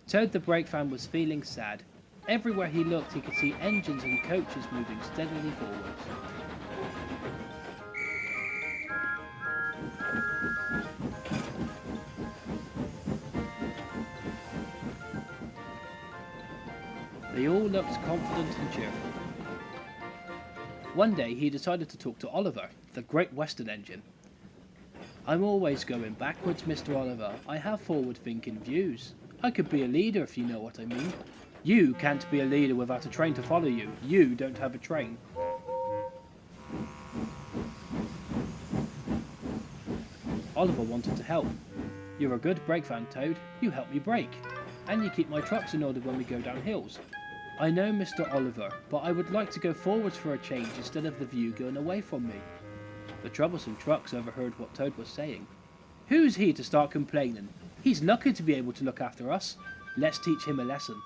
Toad the Breakvan was feeling sad. Everywhere he looked he could see engines and coaches moving steadily forwards. They all looked confident and cheerful. One day he decided to talk to Oliver, the Great Western Engine. "I'm always going backwards, Mr. Oliver. I have forward-thinking views. I could be a leader if you know what I mean. You can't be a leader without a train to follow you. You don't have a train." Oliver wanted to help. "You're a good Breakvan, Toad. You help me brake. And you keep my trucks in order when we go down hills. I know, Mr. Oliver, but I would like to go forwards for a change instead of the view going away from me." The troublesome trucks overheard what Toad was saying. "Who's he to start complaining? He's lucky to be able to look after us. Let's teach him a lesson."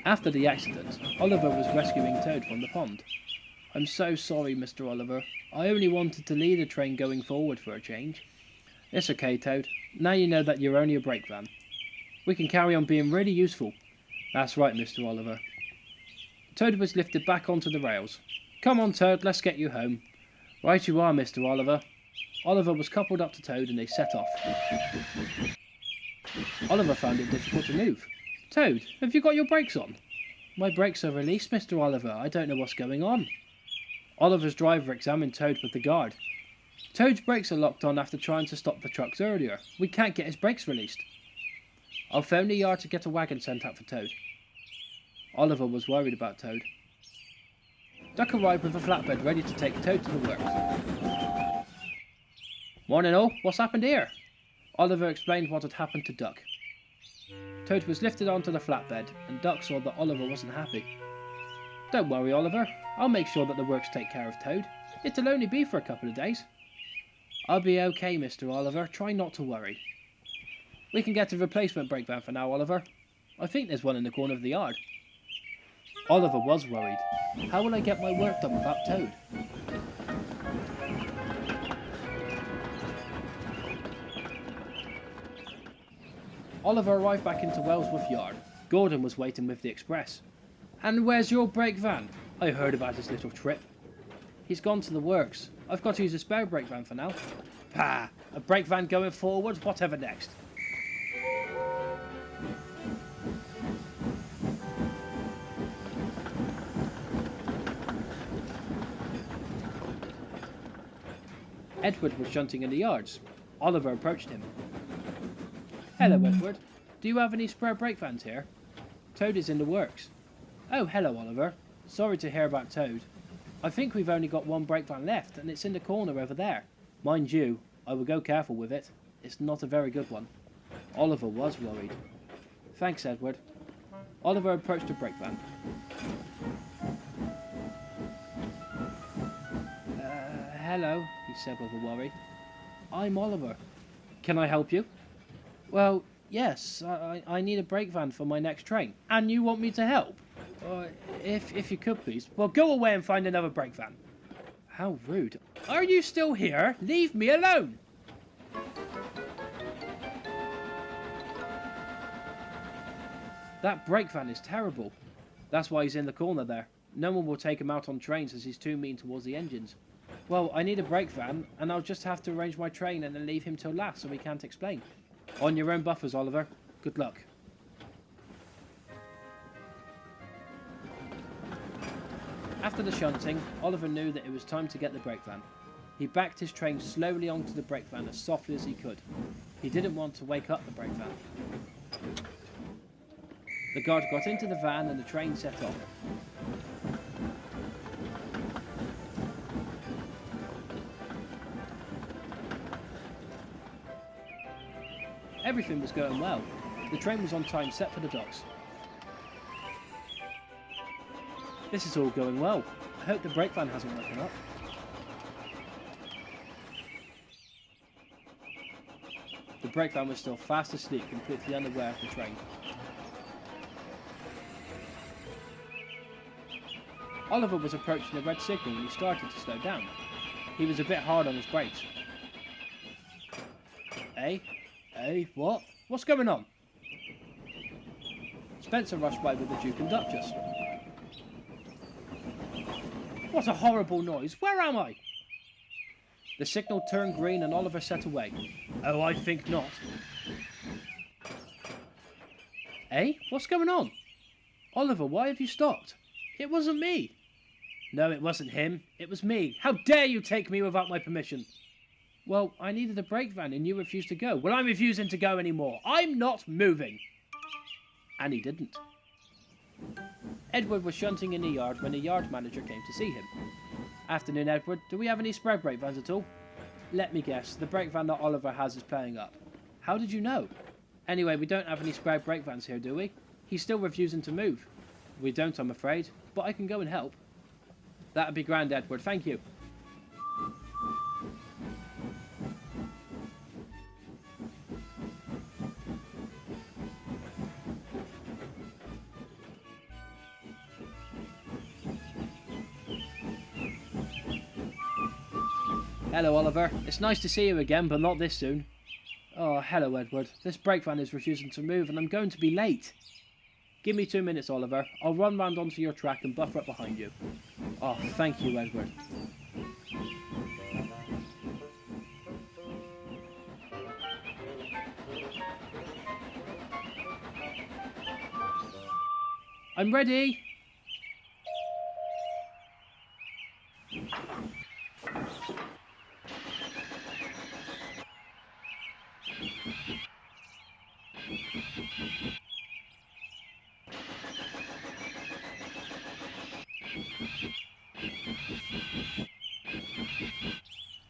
After the accident, Oliver was rescuing Toad from the pond. "I'm so sorry, Mr. Oliver. I only wanted to lead a train going forward for a change." "It's okay, Toad. Now you know that you're only a Breakvan. We can carry on being really useful." "That's right, Mr. Oliver." Toad was lifted back onto the rails. "Come on, Toad, let's get you home." "Right you are, Mr. Oliver." Oliver was coupled up to Toad and they set off. Oliver found it difficult to move. "Toad, have you got your brakes on?" "My brakes are released, Mr. Oliver. I don't know what's going on." Oliver's driver examined Toad with the guard. "Toad's brakes are locked on after trying to stop the trucks earlier. We can't get his brakes released." "I'll phone the yard to get a wagon sent out for Toad." Oliver was worried about Toad. Duck arrived with a flatbed ready to take Toad to the works. "Morning all, what's happened here?" Oliver explained what had happened to Duck. Toad was lifted onto the flatbed, and Duck saw that Oliver wasn't happy. "Don't worry, Oliver. I'll make sure that the works take care of Toad. It'll only be for a couple of days." "I'll be okay, Mr. Oliver. Try not to worry." "We can get a replacement Breakvan for now, Oliver. I think there's one in the corner of the yard." Oliver was worried. How will I get my work done without Toad? Oliver arrived back into Wellsworth Yard. Gordon was waiting with the express. "And where's your Breakvan? I heard about his little trip." "He's gone to the works. I've got to use a spare Breakvan for now." "Pah! A Breakvan going forward? Whatever next?" Edward was shunting in the yards. Oliver approached him. "Hello, Edward. Do you have any spare Breakvans here?" "Toad is in the works." "Oh, hello, Oliver. Sorry to hear about Toad. I think we've only got one Breakvan left, and it's in the corner over there. Mind you, I will go careful with it. It's not a very good one." Oliver was worried. "Thanks, Edward." Oliver approached the Breakvan. Hello," he said with a worry. "I'm Oliver. Can I help you?" "Well, yes, I need a Breakvan for my next train." "And you want me to help?" If you could, please." "Well, go away and find another Breakvan." How rude. "Are you still here? Leave me alone!" "That Breakvan is terrible. That's why he's in the corner there. No one will take him out on trains as he's too mean towards the engines." "Well, I need a Breakvan, and I'll just have to arrange my train and then leave him till last so we can't explain." "On your own buffers, Oliver. Good luck." After the shunting, Oliver knew that it was time to get the Breakvan. He backed his train slowly onto the Breakvan as softly as he could. He didn't want to wake up the Breakvan. The guard got into the van and the train set off. Everything was going well. The train was on time set for the docks. This is all going well. I hope the Breakvan hasn't woken up. The Breakvan was still fast asleep, completely unaware of the train. Oliver was approaching the red signal when he started to slow down. He was a bit hard on his brakes. Hey, what? What's going on? Spencer rushed by with the Duke and Duchess. What a horrible noise! Where am I? The signal turned green and Oliver set away. Oh, I think not. What's going on? Oliver, why have you stopped? It wasn't me. No, it wasn't him. It was me. How dare you take me without my permission? Well, I needed a Breakvan and you refused to go. Well, I'm refusing to go anymore. I'm not moving. And he didn't. Edward was shunting in the yard when the yard manager came to see him. Afternoon, Edward. Do we have any spare Breakvans at all? Let me guess. The Breakvan that Oliver has is playing up. How did you know? Anyway, we don't have any spare Breakvans here, do we? He's still refusing to move. We don't, I'm afraid. But I can go and help. That'd be grand, Edward. Thank you. Hello, Oliver. It's nice to see you again, but not this soon. Oh, hello, Edward. This Breakvan is refusing to move and I'm going to be late. Give me 2 minutes, Oliver. I'll run round onto your track and buffer up behind you. Oh, thank you, Edward. I'm ready.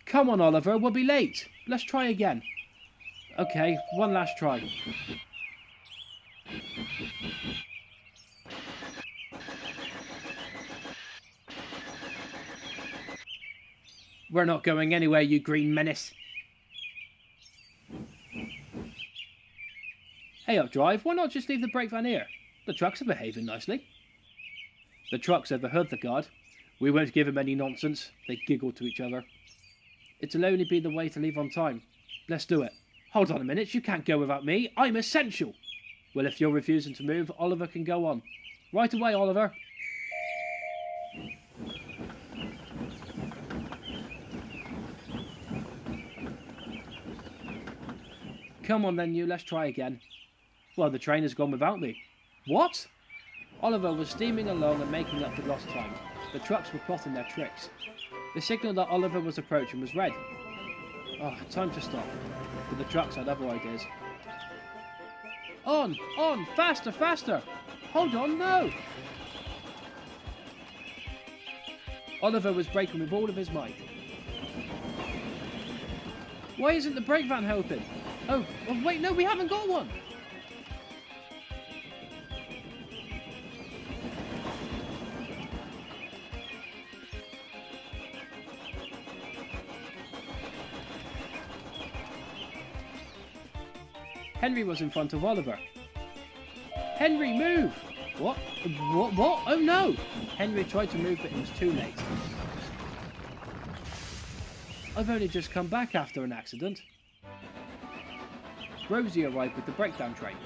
Come on, Oliver, we'll be late. Let's try again. Okay, one last try. We're not going anywhere, you green menace. Hey up, Drive, why not just leave the Breakvan here? The trucks are behaving nicely. The trucks overheard the guard. We won't give him any nonsense. They giggled to each other. It'll only be the way to leave on time. Let's do it. Hold on a minute, you can't go without me. I'm essential. Well, if you're refusing to move, Oliver can go on. Right away, Oliver. Come on then, you. Let's try again. Well, the train has gone without me. What? Oliver was steaming along and making up for lost time. The trucks were plotting their tricks. The signal that Oliver was approaching was red. Oh, time to stop. But the trucks had other ideas. On! Faster, faster! Hold on, no! Oliver was braking with all of his might. Why isn't the Breakvan helping? Oh, wait, no, we haven't got one! Henry was in front of Oliver. Henry, move! What? Oh no! Henry tried to move, but it was too late. I've only just come back after an accident. Rosie arrived with the breakdown train.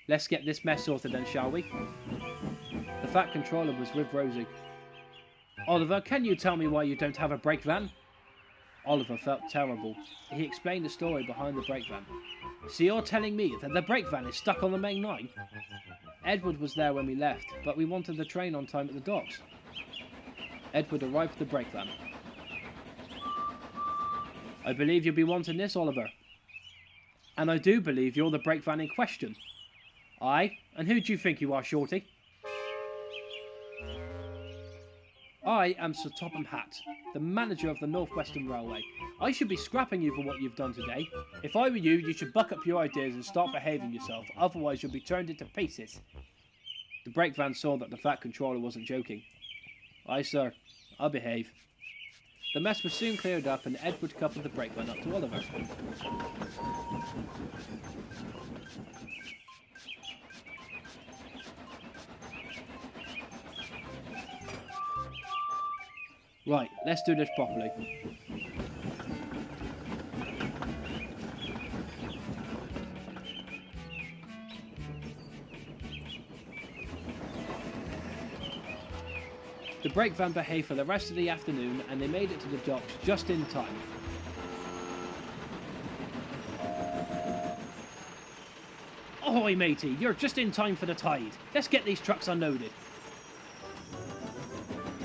Let's get this mess sorted then, shall we? The Fat Controller was with Rosie. Oliver, can you tell me why you don't have a Breakvan? Oliver felt terrible. He explained the story behind the Breakvan. So you're telling me that the Breakvan is stuck on the main line? Edward was there when we left, but we wanted the train on time at the docks. Edward arrived with the Breakvan. I believe you'll be wanting this, Oliver. And I do believe you're the Breakvan in question. Aye, and who do you think you are, Shorty? I am Sir Topham Hatt, the manager of the North Western Railway. I should be scrapping you for what you've done today. If I were you, you should buck up your ideas and start behaving yourself, otherwise you'll be turned into pieces. The Breakvan saw that the Fat Controller wasn't joking. Aye, sir, I'll behave. The mess was soon cleared up and Edward coupled the Breakvan up to Oliver. Right, let's do this properly. The Breakvan behaved for the rest of the afternoon and they made it to the docks just in time. Ahoy matey, you're just in time for the tide. Let's get these trucks unloaded.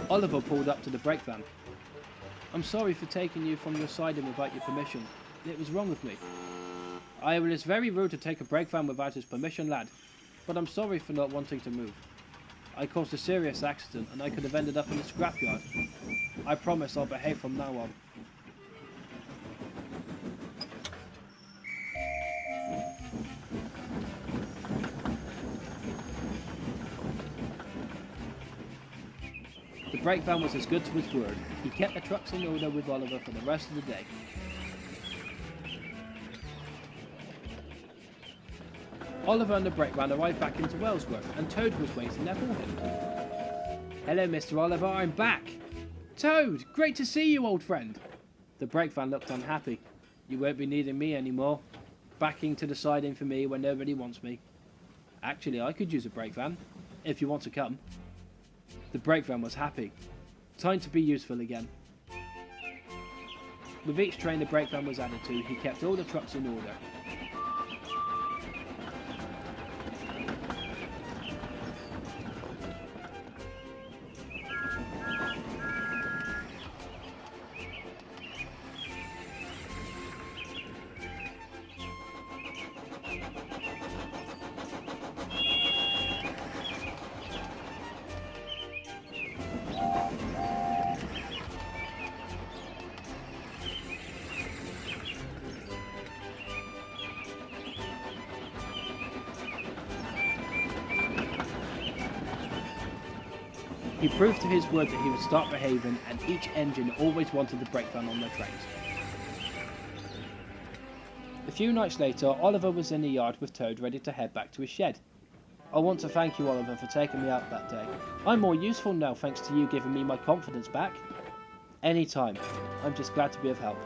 Oliver pulled up to the Breakvan. I'm sorry for taking you from your siding without your permission. It was wrong of me. Aye, well, it's very rude to take a Breakvan without his permission, lad. But I'm sorry for not wanting to move. I caused a serious accident and I could have ended up in a scrapyard. I promise I'll behave from now on. The Breakvan was as good to his word. He kept the trucks in order with Oliver for the rest of the day. Oliver and the Breakvan arrived back into Wellsworth and Toad was waiting there for him. Hello, Mr. Oliver, I'm back. Toad, great to see you, old friend. The Breakvan looked unhappy. You won't be needing me anymore. Backing to the siding for me when nobody wants me. Actually, I could use a Breakvan, if you want to come. The Breakvan was happy. Time to be useful again. With each train the Breakvan was added to, he kept all the trucks in order. He proved to his word that he would start behaving, and each engine always wanted the Breakvan on their trains. A few nights later, Oliver was in the yard with Toad ready to head back to his shed. I want to thank you, Oliver, for taking me out that day. I'm more useful now thanks to you giving me my confidence back. Anytime. I'm just glad to be of help.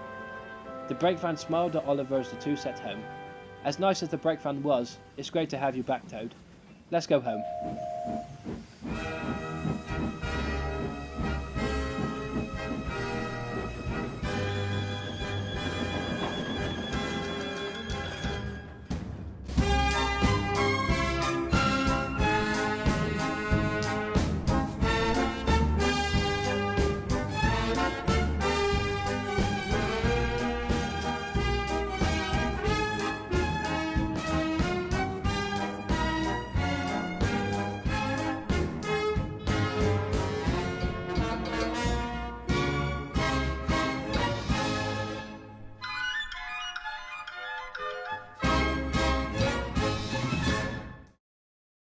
The Breakvan smiled at Oliver as the two set home. As nice as the Breakvan was, it's great to have you back, Toad. Let's go home.